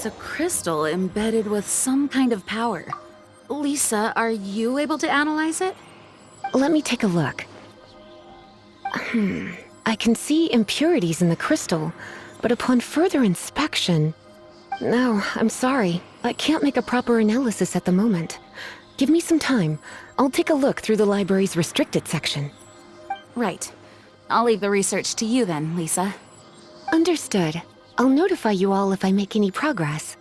It's a crystal embedded with some kind of power. Lisa, are you able to analyze it? Let me take a look. I can see impurities in the crystal, but upon further inspection... No, I'm sorry. I can't make a proper analysis at the moment. Give me some time. I'll take a look through the library's restricted section. Right. I'll leave the research to you then, Lisa. Understood. I'll notify you all if I make any progress.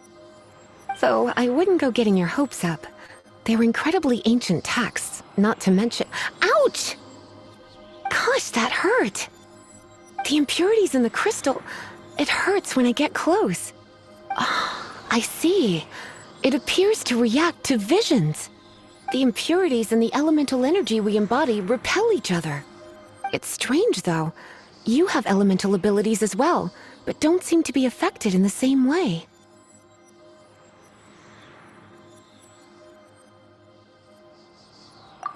Though I wouldn't go getting your hopes up. They're incredibly ancient texts, not to mention... Ouch! Gosh, that hurt! The impurities in the crystal... It hurts when I get close. Oh, I see. It appears to react to visions. The impurities and the elemental energy we embody repel each other. It's strange, though. You have elemental abilities as well, but don't seem to be affected in the same way.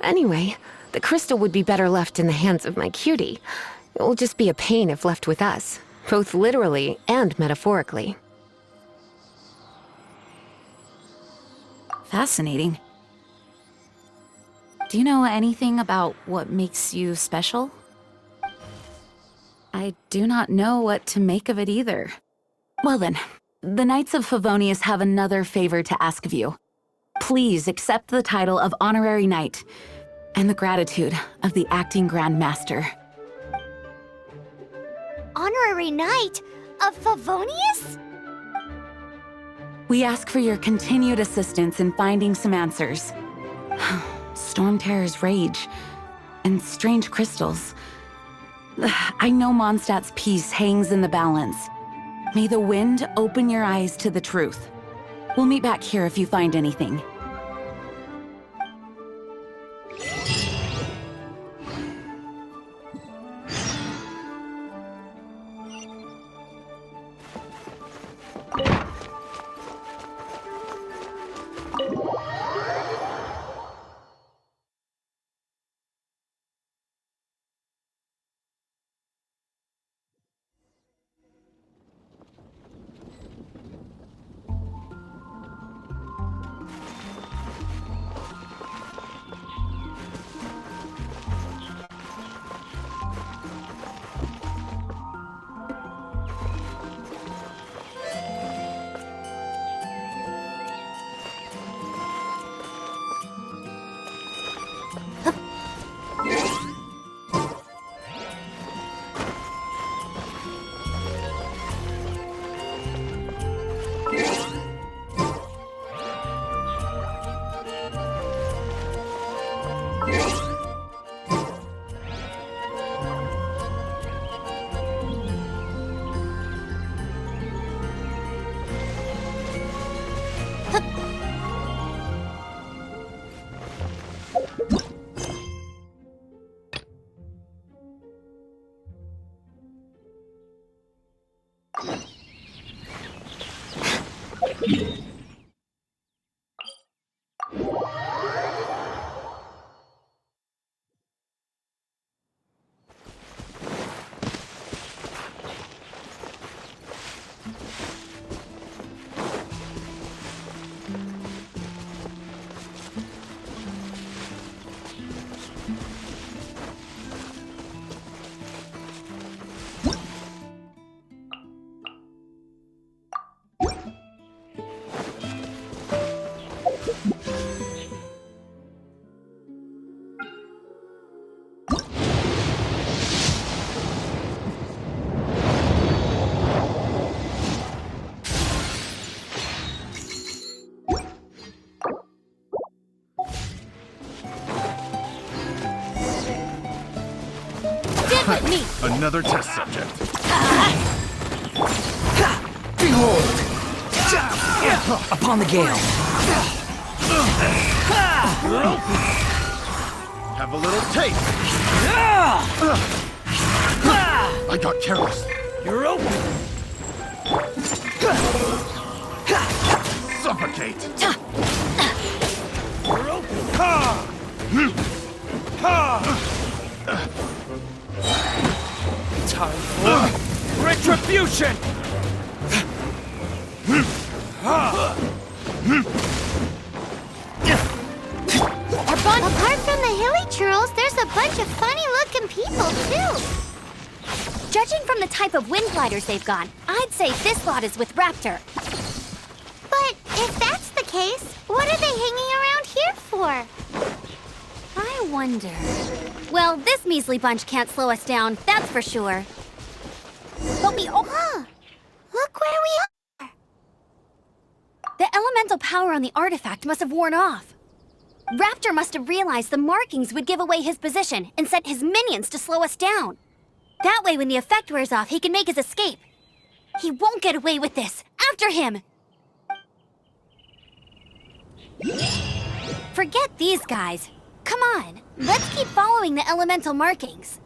Anyway, the crystal would be better left in the hands of my cutie. It will just be a pain if left with us, both literally and metaphorically. Fascinating. Do you know anything about what makes you special? I do not know what to make of it either. Well then, the Knights of Favonius have another favor to ask of you. Please accept the title of Honorary Knight and the gratitude of the Acting Grand Master. Honorary Knight of Favonius? We ask for your continued assistance in finding some answers. Storm Terror's rage, and strange crystals. I know Mondstadt's peace hangs in the balance. May the wind open your eyes to the truth. We'll meet back here if you find anything. Another test subject. Behold! Upon the gale. Have a little taste. I got careless. You're open. Suffocate. You're open. Time for retribution. Apart from the hilly churls, there's a bunch of funny-looking people, too. Judging from the type of wind gliders they've got, I'd say this lot is with Raptor. But if that's the case, what are they hanging around here for? I wonder... Well, this measly bunch can't slow us down, that's for sure. But we... Oh! Look where we are! The elemental power on the artifact must have worn off. Raptor must have realized the markings would give away his position and sent his minions to slow us down. That way, when the effect wears off, he can make his escape. He won't get away with this. After him! Forget these guys. Come on, let's keep following the elemental markings.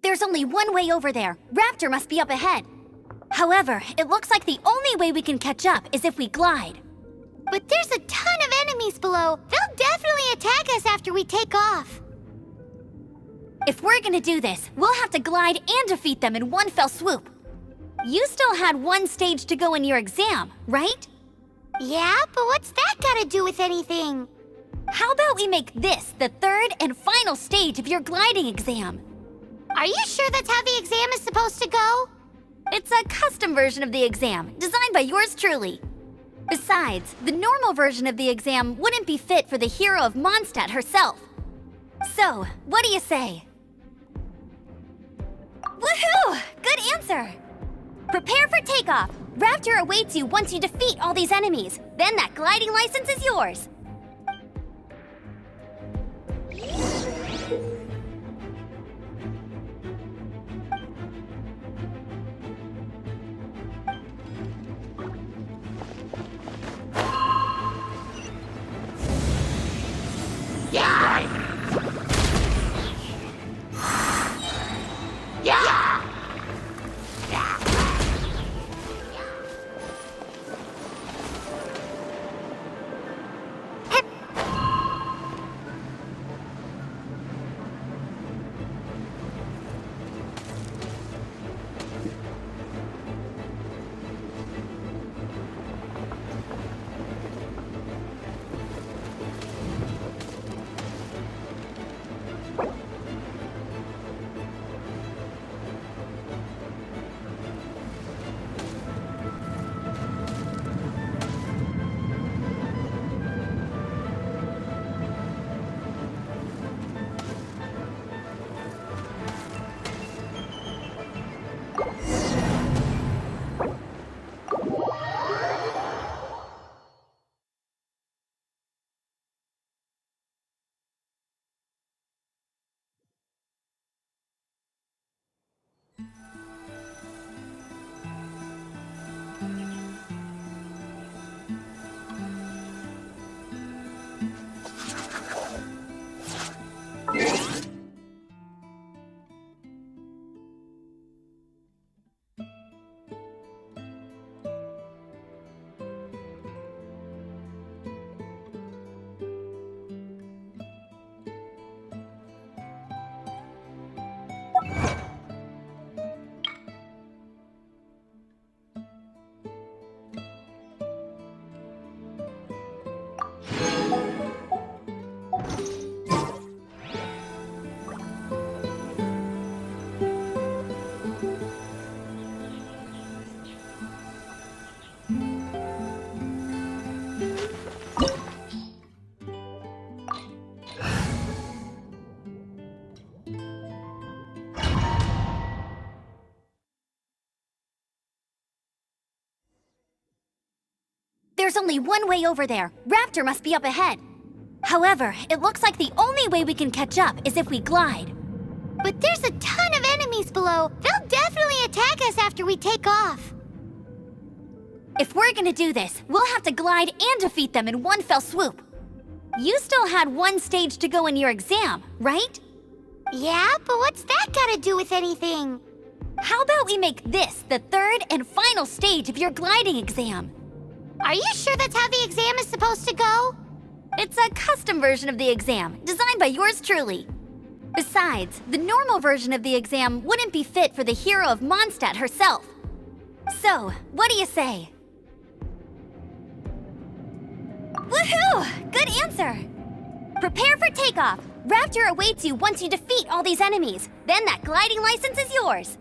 There's only one way over there. Raptor must be up ahead. However, it looks like the only way we can catch up is if we glide. But there's a ton of enemies below. They'll definitely attack us after we take off. If we're gonna do this, we'll have to glide and defeat them in one fell swoop. You still had one stage to go in your exam, right? Yeah, but what's that got to do with anything? How about we make this the third and final stage of your gliding exam? Are you sure that's how the exam is supposed to go? It's a custom version of the exam, designed by yours truly. Besides, the normal version of the exam wouldn't be fit for the hero of Mondstadt herself. So, what do you say? Woohoo! Good answer! Prepare for takeoff. Raptor awaits you once you defeat all these enemies. Then that gliding license is yours. There's only one way over there. Raptor must be up ahead. However, it looks like the only way we can catch up is if we glide. But there's a ton of enemies below. They'll definitely attack us after we take off. If we're gonna do this, we'll have to glide and defeat them in one fell swoop. You still had one stage to go in your exam, right? Yeah, but what's that got to do with anything? How about we make this the third and final stage of your gliding exam? Are you sure that's how the exam is supposed to go? It's a custom version of the exam, designed by yours truly. Besides, the normal version of the exam wouldn't be fit for the hero of Mondstadt herself. So, what do you say? Woohoo! Good answer! Prepare for takeoff. Raptor awaits you once you defeat all these enemies. Then that gliding license is yours.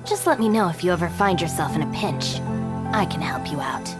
Just let me know if you ever find yourself in a pinch. I can help you out.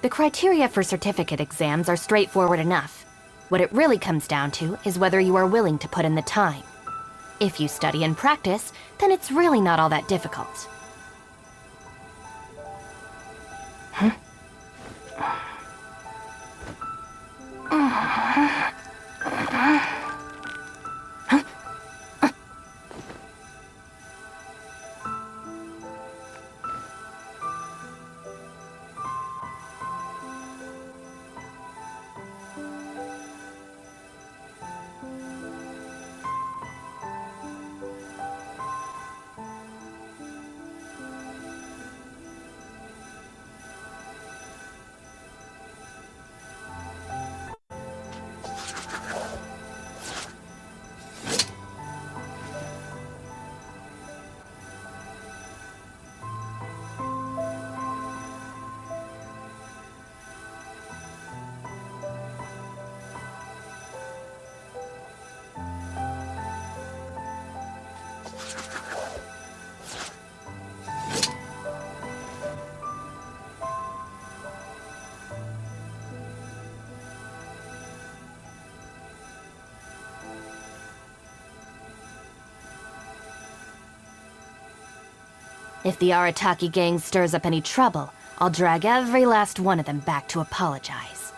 The criteria for certificate exams are straightforward enough. What it really comes down to is whether you are willing to put in the time. If you study and practice, then it's really not all that difficult. If the Arataki gang stirs up any trouble, I'll drag every last one of them back to apologize.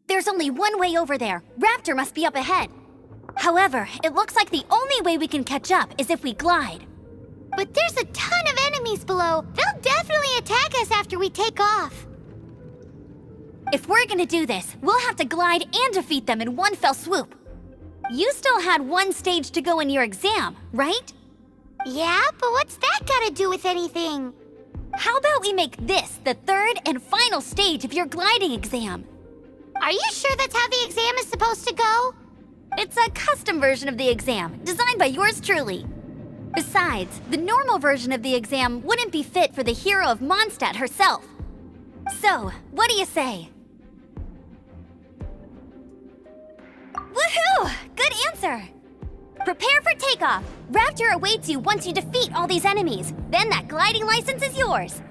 There's only one way over there. Raptor must be up ahead. However, it looks like the only way we can catch up is if we glide. But there's a ton of enemies below. They'll definitely attack us after we take off. If we're gonna do this, we'll have to glide and defeat them in one fell swoop. You still had one stage to go in your exam, right? Yeah, but what's that gotta do with anything? How about we make this the third and final stage of your gliding exam? Are you sure that's how the exam is supposed to go? It's a custom version of the exam, designed by yours truly. Besides, the normal version of the exam wouldn't be fit for the hero of Mondstadt herself. So, what do you say? Woohoo! Good answer! Prepare for takeoff. Raptor awaits you once you defeat all these enemies. Then that gliding license is yours.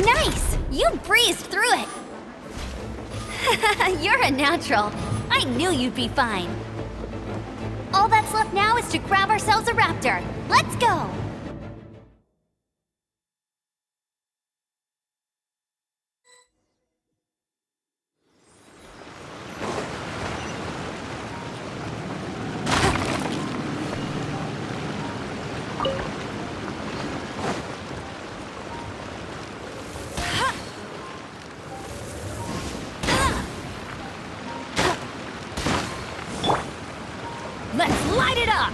Nice! You breezed through it! You're a natural. I knew you'd be fine. All that's left now is to grab ourselves a raptor. Let's go! Let's light it up!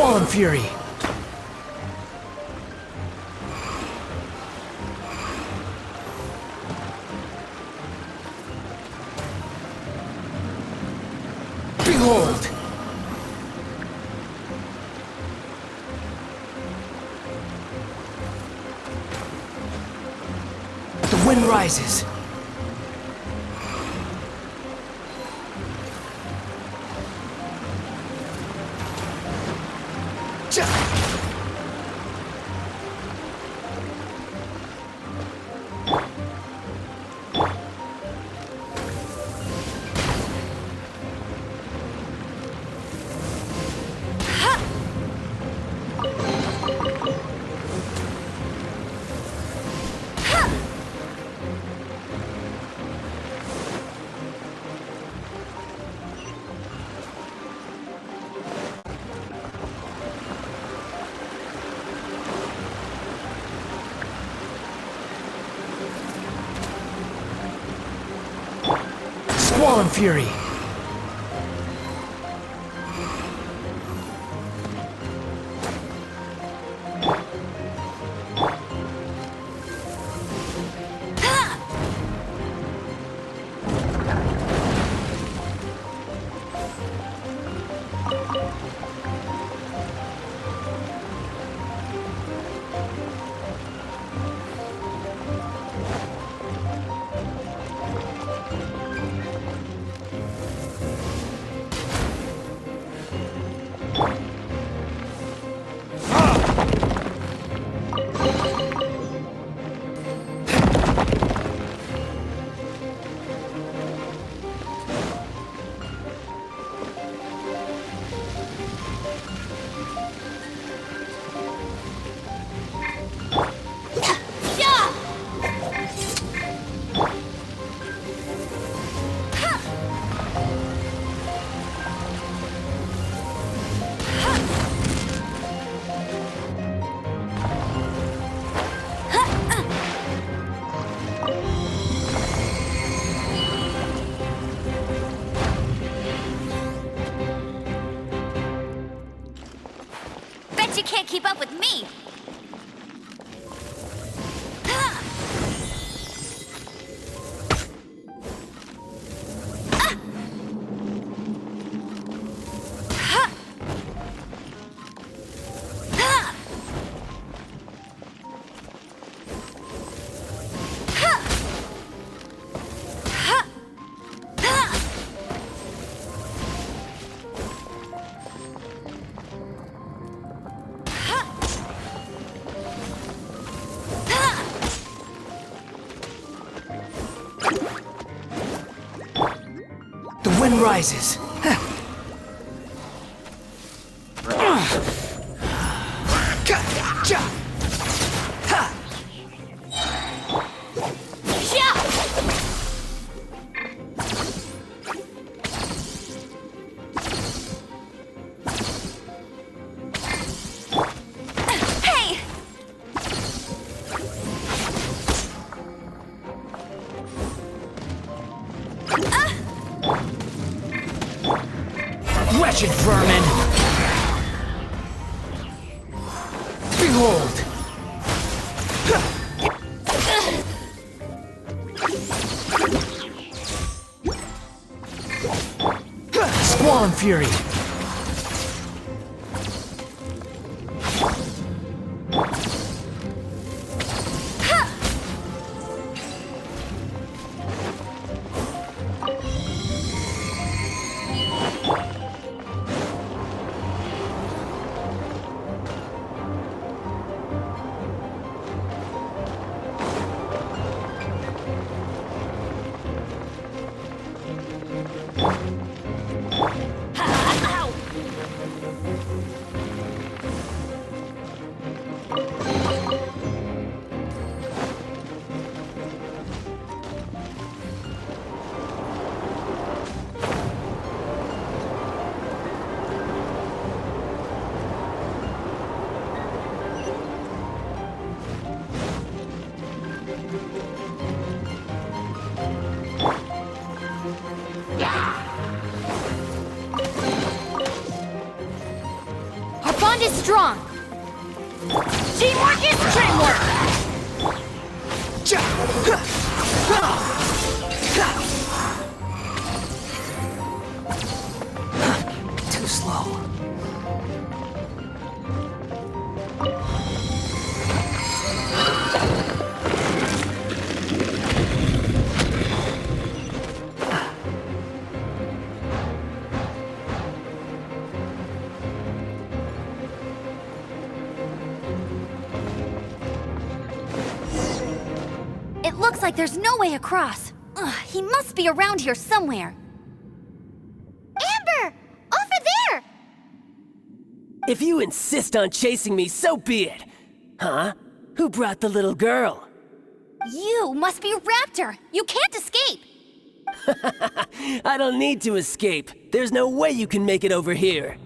Squall Fury! Behold! The wind rises. Squall Fury! Bet you can't keep up with me! The wind rises. Hey! Wretched vermin! Behold! Squall Fury! is strong. Teamwork is teamwork. Too slow. It looks like there's no way across. Ugh, he must be around here somewhere. Amber! Over there! If you insist on chasing me, so be it. Huh? Who brought the little girl? You must be Raptor. You can't escape. I don't need to escape. There's no way you can make it over here.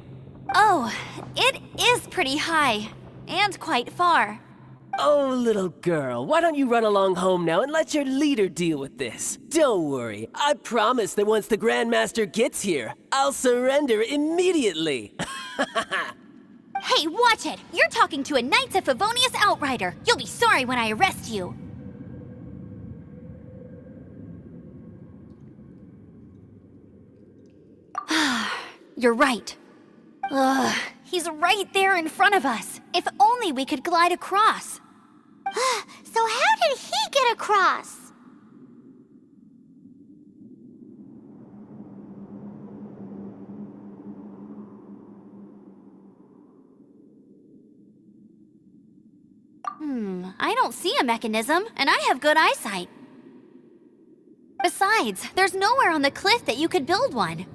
Oh, it is pretty high. And quite far. Oh, little girl, why don't you run along home now and let your leader deal with this? Don't worry, I promise that once the Grandmaster gets here, I'll surrender immediately. Hey, watch it! You're talking to a Knights of Favonius outrider. You'll be sorry when I arrest you. You're right. Ugh, he's right there in front of us. If only we could glide across. So how did he get across? I don't see a mechanism, and I have good eyesight. Besides, there's nowhere on the cliff that you could build one.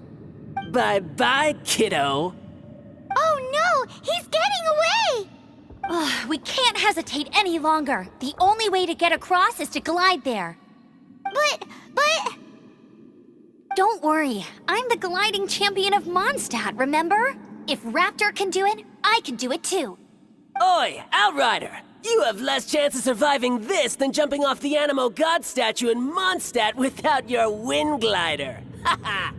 Bye-bye, kiddo. Oh no! He's getting away! Ugh, we can't hesitate any longer. The only way to get across is to glide there. But... Don't worry, I'm the gliding champion of Mondstadt, remember? If Raptor can do it, I can do it too. Oi, Outrider! You have less chance of surviving this than jumping off the Animo God statue in Mondstadt without your wind glider. Haha!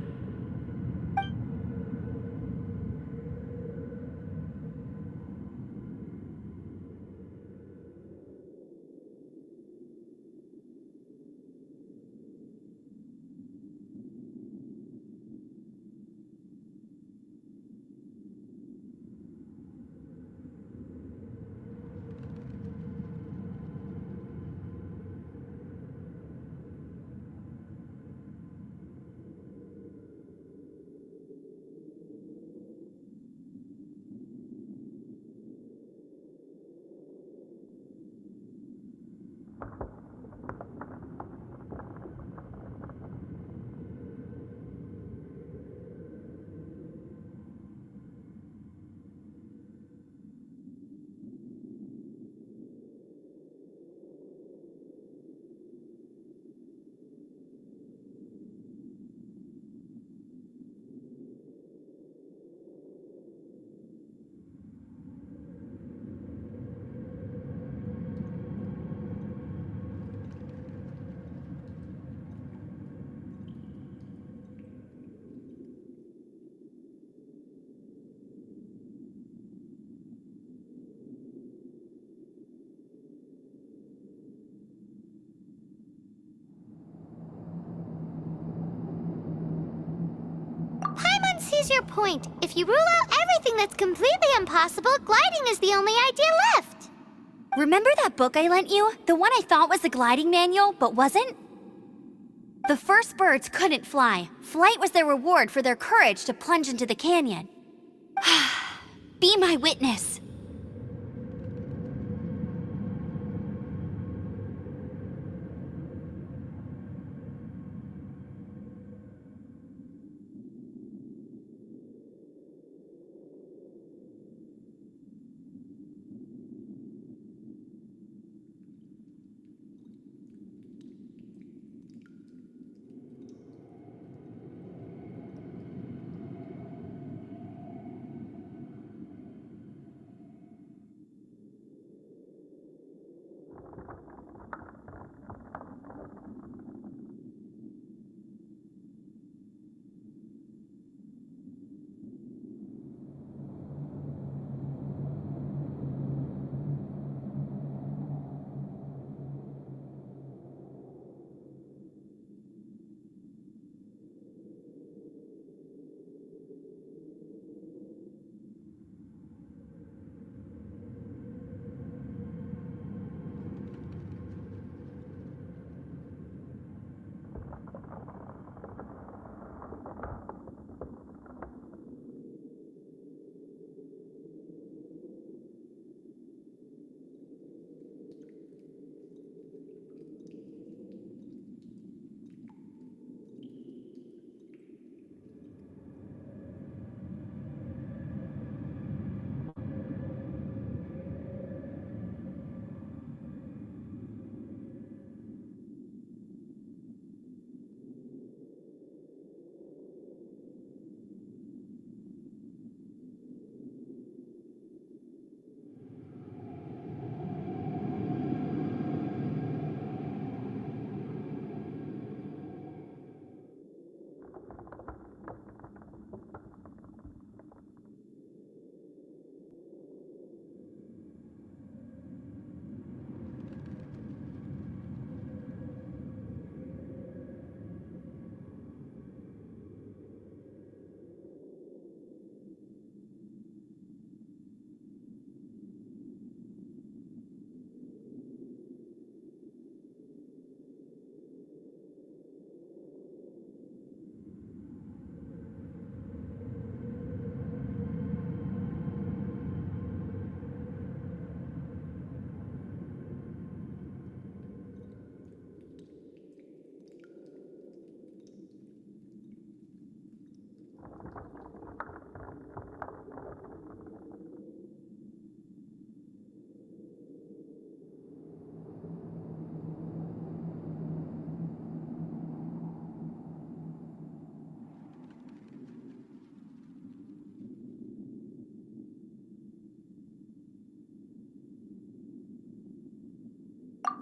Paimon sees your point. If you rule out everything that's completely impossible, gliding is the only idea left. Remember that book I lent you? The one I thought was the gliding manual, but wasn't? The first birds couldn't fly. Flight was their reward for their courage to plunge into the canyon. Be my witness.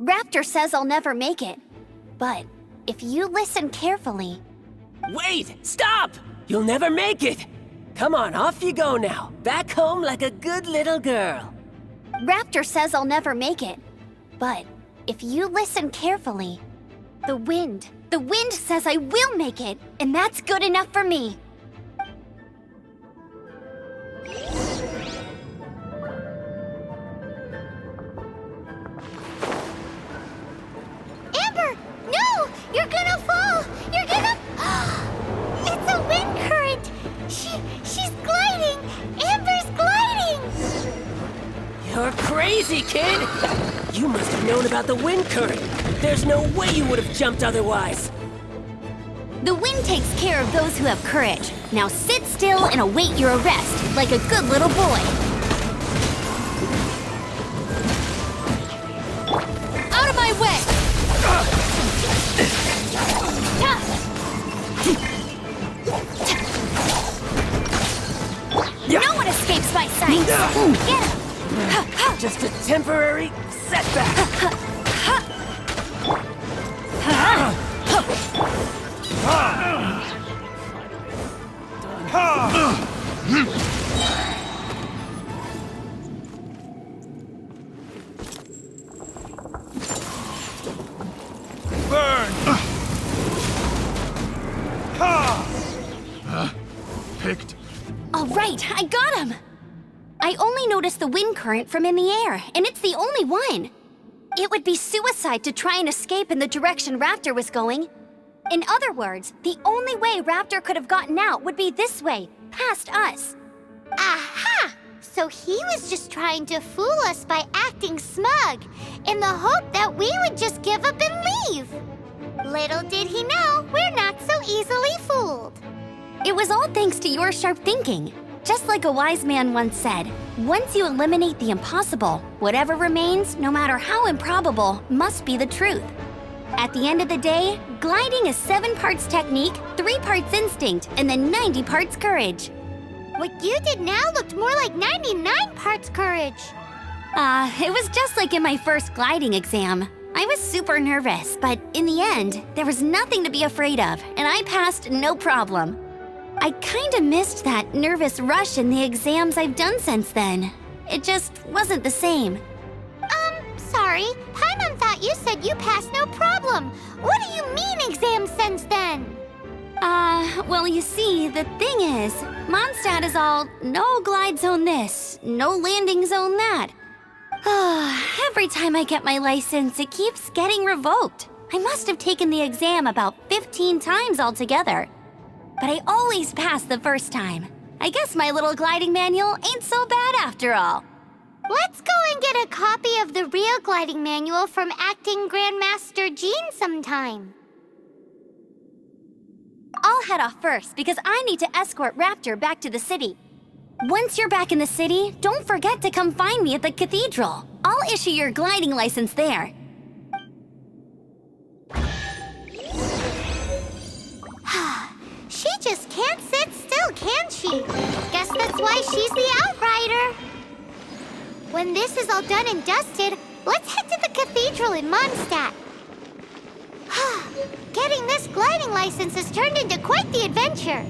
Raptor says I'll never make it. But if you listen carefully... Wait! Stop! You'll never make it! Come on, off you go now. Back home like a good little girl. Raptor says I'll never make it. But if you listen carefully, the wind says I will make it, and that's good enough for me. Amber! No! You're gonna fall! You're gonna... It's a wind current! She's gliding! Amber's gliding! You're crazy, kid! You must have known about the wind current. There's no way you would have jumped otherwise. The wind takes care of those who have courage. Now sit still and await your arrest, like a good little boy. Out of my way! No one escapes my sight! Get him! Just a temporary setback. Picked. All right, I got him! I only noticed the wind current from in the air, and it's the only one. It would be suicide to try and escape in the direction Raptor was going. In other words, the only way Raptor could have gotten out would be this way, past us. Aha! So he was just trying to fool us by acting smug, in the hope that we would just give up and leave. Little did he know, we're not so easily fooled. It was all thanks to your sharp thinking. Just like a wise man once said, once you eliminate the impossible, whatever remains, no matter how improbable, must be the truth. At the end of the day, gliding is 7 parts technique, 3 parts instinct, and then 90 parts courage. What you did now looked more like 99 parts courage. It was just like in my first gliding exam. I was super nervous, but in the end, there was nothing to be afraid of, and I passed no problem. I kinda missed that nervous rush in the exams I've done since then. It just wasn't the same. Sorry. Paimon thought you said you passed no problem. What do you mean exam sense then? Well, you see, the thing is, Mondstadt is all no glide zone this, no landing zone that. Every time I get my license, it keeps getting revoked. I must have taken the exam about 15 times altogether. But I always pass the first time. I guess my little gliding manual ain't so bad after all. Let's go and get a copy of the real gliding manual from Acting Grandmaster Jean sometime. I'll head off first because I need to escort Raptor back to the city. Once you're back in the city, don't forget to come find me at the cathedral. I'll issue your gliding license there. She just can't sit still, can she? Guess that's why she's the outrider. When this is all done and dusted, let's head to the cathedral in Mondstadt. Getting this gliding license has turned into quite the adventure.